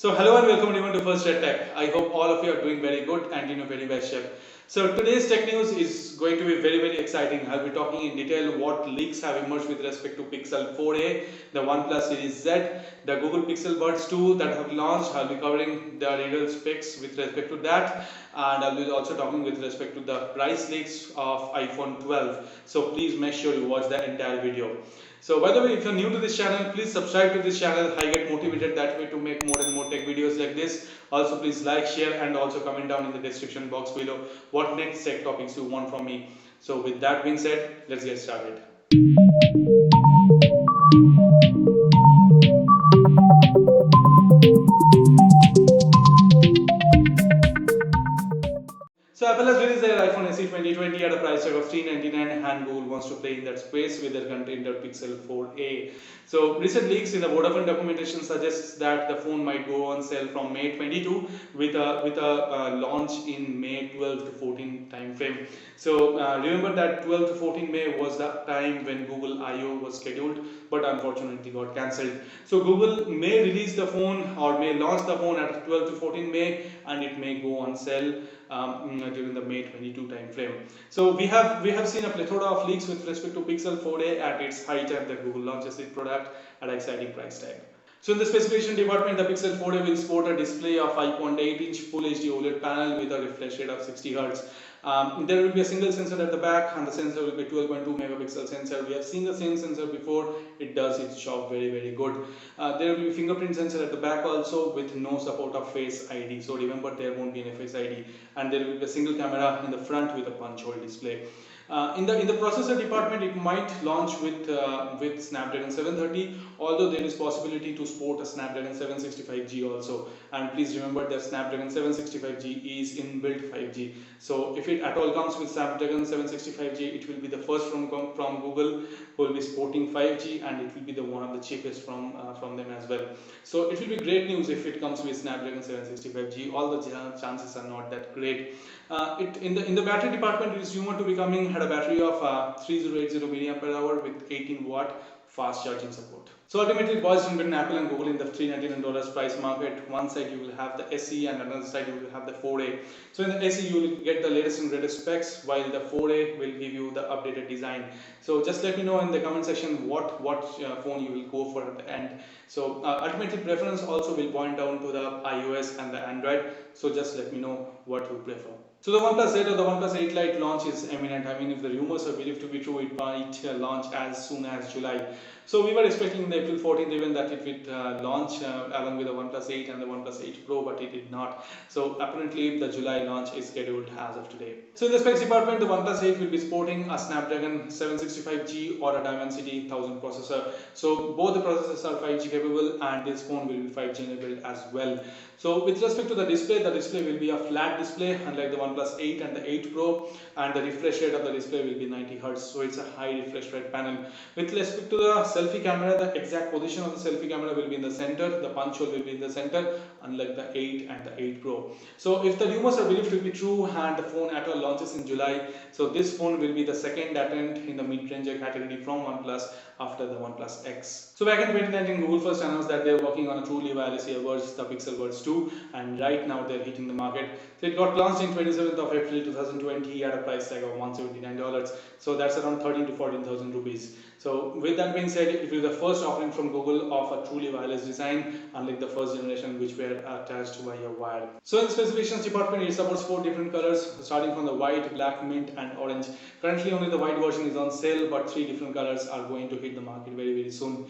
So hello and welcome everyone to First Red Tech. I hope all of you are doing very good and in a very best shape. So today's tech news is going to be very exciting. I'll be talking in detail what leaks have emerged with respect to Pixel 4a, the OnePlus Series Z, the Google Pixel Buds 2 that have launched. I'll be covering the real specs with respect to that, and I'll be also talking with respect to the price leaks of iPhone 12. So please make sure you watch the entire video. So by the way, if you're new to this channel, please subscribe to this channel. I get motivated that way to make more and more tech videos like this. Also please like, share and also comment down in the description box below what next tech topics you want from me. So with that being said, let's get started. So Apple has released their iPhone SE 2020 at a price tag of $399 and Google wants to play in that space with their contender Pixel 4a. So recent leaks in the Vodafone documentation suggests that the phone might go on sale from May 22 with a launch in May 12 to 14 time frame. So remember that 12 to 14 May was the time when Google I/O was scheduled, but unfortunately got cancelled. So Google may release the phone or may launch the phone at 12 to 14 May and it may go on sale during the May 22 time frame. So we have seen a plethora of leaks with respect to Pixel 4a at its high time that Google launches its product at an exciting price tag. So in the specification department, the Pixel 4a will sport a display of 5.8-inch Full HD OLED panel with a refresh rate of 60 Hz. There will be a single sensor at the back, and the sensor will be 12.2 megapixel sensor. We have seen the same sensor before. It does its job very good. There will be fingerprint sensor at the back also with no support of Face ID. So remember, there won't be any Face ID, and there will be a single camera in the front with a punch hole display. In the processor department, it might launch with Snapdragon 730, although there is possibility to sport a Snapdragon 765G also. And please remember that Snapdragon 765G is inbuilt 5G. So if it at all comes with Snapdragon 765G, it will be the first from Google who will be sporting 5G, and it will be the one of the cheapest from them as well. So it will be great news if it comes with Snapdragon 765G. All the chances are not that great. In the battery department, it is rumored to be coming at a battery of 3080 mAh with 18-watt fast charging support. So ultimately, it boils down between Apple and Google in the $399 price market. One side you will have the SE and another side you will have the 4a. So in the SE you will get the latest and greatest specs, while the 4a will give you the updated design. So just let me know in the comment section what phone you will go for at the end. So ultimately, preference also will point down to the iOS and the Android. So just let me know what you prefer. So the OnePlus 8 or the OnePlus 8 Lite launch is imminent. I mean, if the rumors are believed to be true, it might launch as soon as July. So we were expecting the April 14th even that it would launch along with the OnePlus 8 and the OnePlus 8 Pro, but it did not. So apparently the July launch is scheduled as of today. So in the specs department, the OnePlus 8 will be sporting a Snapdragon 765G or a Dimensity 1000 processor. So both the processors are 5G capable, and this phone will be 5G enabled as well. So with respect to the display will be a flat display unlike the OnePlus 8 and the 8 Pro, and the refresh rate of the display will be 90 Hz. So it's a high refresh rate panel. With respect to the selfie camera, the exact position of the selfie camera will be in the center. The punch hole will be in the center, unlike the 8 and the 8 Pro. So if the rumors are believed to be true and the phone at all launches in July, so this phone will be the second attempt in the mid-range category from OnePlus after the OnePlus X. So back in 2019, Google first announced that they are working on a truly wireless earbuds, the Pixel Buds 2, and right now they're hitting the market. So it got launched in 27th of April 2020 at a price tag of $179. So that's around 13 to 14,000 rupees. So with that being said, it will be the first offering from Google of a truly wireless design, unlike the first generation which were attached by a wire. So in the specifications department, it supports 4 different colors, starting from the white, black, mint and orange. Currently only the white version is on sale, but 3 different colors are going to hit the market very soon.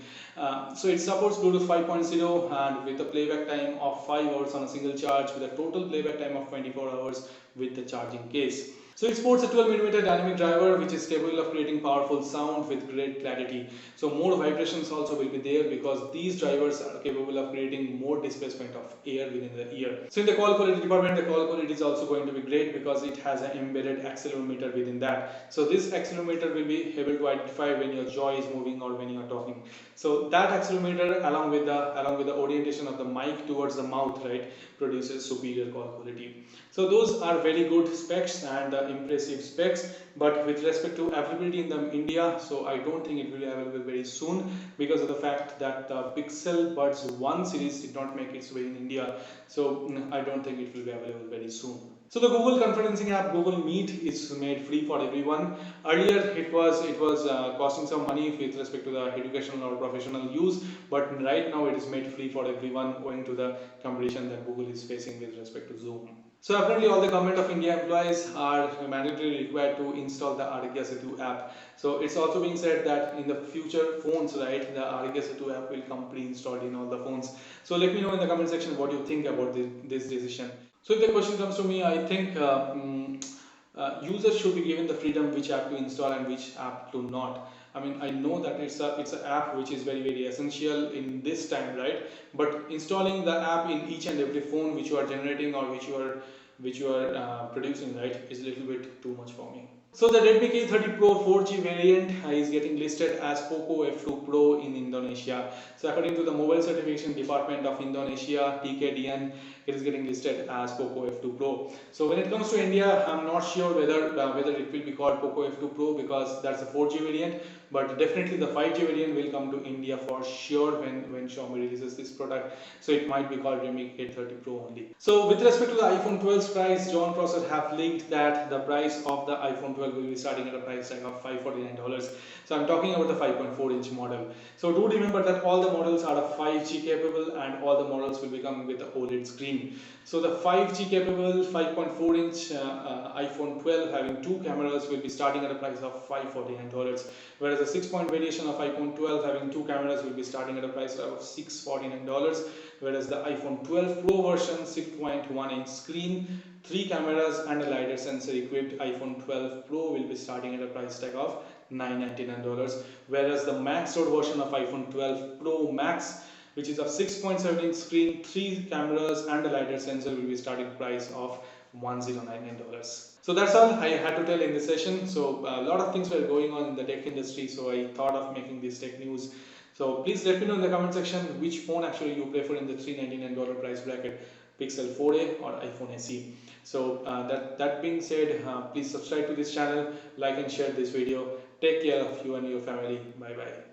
So it supports Bluetooth 5.0 and with a playback time of 5 hours on a single charge, with a total playback time of 24 hours with the charging case. So it sports a 12mm dynamic driver which is capable of creating powerful sound with great clarity. So more vibrations also will be there because these drivers are capable of creating more displacement of air within the ear. So in the call quality department, the call quality is also going to be great because it has an embedded accelerometer within that. So this accelerometer will be able to identify when your jaw is moving or when you are talking. So that accelerometer along with the orientation of the mic towards the mouth, right, produces superior call quality. So those are very good specs, and impressive specs, but with respect to availability in the India, so I don't think it will be available very soon because of the fact that the Pixel Buds 1 series did not make its way in India. So I don't think it will be available very soon. So the Google conferencing app Google Meet is made free for everyone. Earlier it was costing some money with respect to the educational or professional use, but right now it is made free for everyone owing to the competition that Google is facing with respect to Zoom. So apparently all the Government of India employees are mandatorily required to install the Arogya Setu app. So it's also being said that in the future phones, right, the Arogya Setu app will come pre-installed in all the phones. So let me know in the comment section what you think about this decision. So if the question comes to me, I think users should be given the freedom which app to install and which app to not. I mean, I know that it's an app which is very essential in this time, right? But installing the app in each and every phone which you are generating or which you are producing, right, is a little bit too much for me. So the Redmi K30 Pro 4G variant is getting listed as Poco F2 Pro in Indonesia. So according to the Mobile Certification Department of Indonesia, TKDN, it is getting listed as Poco F2 Pro. So when it comes to India, I'm not sure whether it will be called Poco F2 Pro because that's a 4G variant, but definitely the 5G variant will come to India for sure when Xiaomi releases this product. So it might be called Redmi K30 Pro only. So with respect to the iPhone 12's price, John Prosser have linked that the price of the iPhone 12 will be starting at a price tag of $549. So I'm talking about the 5.4 inch model. So do remember that all the models are 5G capable and all the models will be coming with the OLED screen. So the 5G capable 5.4 inch iPhone 12 having two cameras will be starting at a price of $549, whereas the 6-point variation of iPhone 12 having two cameras will be starting at a price of $649, whereas the iPhone 12 Pro version 6.1 inch screen, 3 cameras and a LiDAR sensor equipped iPhone 12 Pro will be starting at a price tag of $999, whereas the maxed out version of iPhone 12 Pro Max, which is a 6.7 inch screen, 3 cameras and a LiDAR sensor, will be starting price of $1099. So that's all I had to tell in this session. So a lot of things were going on in the tech industry, so I thought of making this tech news. So please let me know in the comment section which phone actually you prefer in the $399 price bracket, Pixel 4a or iPhone SE. So that being said, please subscribe to this channel, like and share this video. Take care of you and your family. Bye bye.